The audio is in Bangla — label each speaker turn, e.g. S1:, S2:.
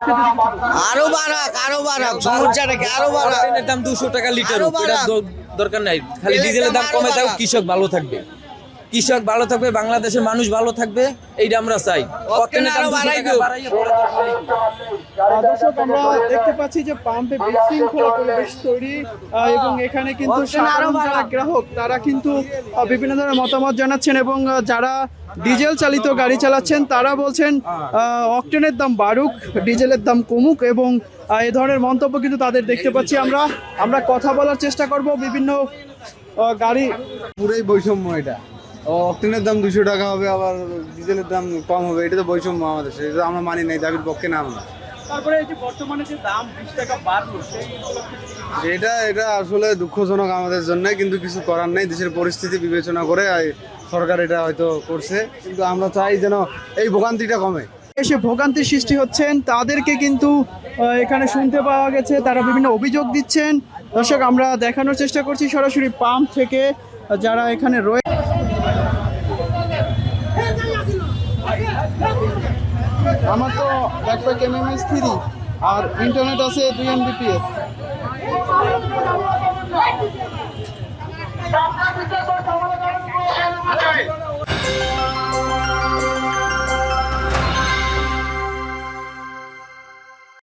S1: আরো বাড়াক, আরো বাড়াক, সমস্যাটা কি? আরো বাড়াক।
S2: ট্রেনের দাম 200 টাকা লিটার,
S1: আরো
S2: এটা
S1: বাড়াক।
S2: দরকার নাই। খালি ডিজেলের দাম কমে দাও, কৃষক ভালো থাকবে, কৃষক ভালো থাকবে, বাংলাদেশের মানুষ ভালো থাকবে, এইটা আমরা চাই। ট্রেনের দাম 200 টাকা বাড়াইয়া পরে
S3: দর্শক, আমরা দেখতে পাচ্ছি যে পাম্পে বিশৃঙ্খলা পরিবেশ তৈরি এবং এখানে কিন্তু সাধারণ যারা গ্রাহক তারা কিন্তু বিভিন্ন ধরনের মতামত জানাচ্ছেন এবং যারা ডিজেল চালিত গাড়ি চালাচ্ছেন তারা বলছেন অকটেনের দাম বাড়ুক, ডিজেলের দাম কমুক এবং এই ধরনের মন্তব্য কিন্তু তাদের দেখতে পাচ্ছি। আমরা কথা বলার চেষ্টা করব বিভিন্ন গাড়ি।
S4: পুরোই বৈষম্য এটা। অক্টেনের দাম 200 টাকা হবে, আবার ডিজেলের দাম কম হবে, এটা তো বৈষম্য আমাদের, সেটা আমরা মানি নাই, দাবির পক্ষে না আমরা।
S3: তারপরে এই যে বর্তমানে যে দাম 20 টাকা বাড়লো সেই
S4: এটা আসলে দুঃখজনক আমাদের জন্য, কিন্তু কিছু করার নেই, দেশের পরিস্থিতি বিবেচনা করে সরকার এটা হয়তো করছে, কিন্তু আমরা চাই যেন এই ভোগান্তিটা কমে।
S3: এসে ভোগান্তির সৃষ্টি হচ্ছেন তাদেরকে কিন্তু এখানে শুনতে পাওয়া গেছে, তারা বিভিন্ন অভিযোগ দিচ্ছেন। দর্শক, আমরা দেখানোর চেষ্টা করছি সরাসরি পাম্প থেকে যারা এখানে রয়েছে। আমার তো ব্যাকপ্যাক MMS 3 আর ইন্টারনেট আছে 2 Mbps।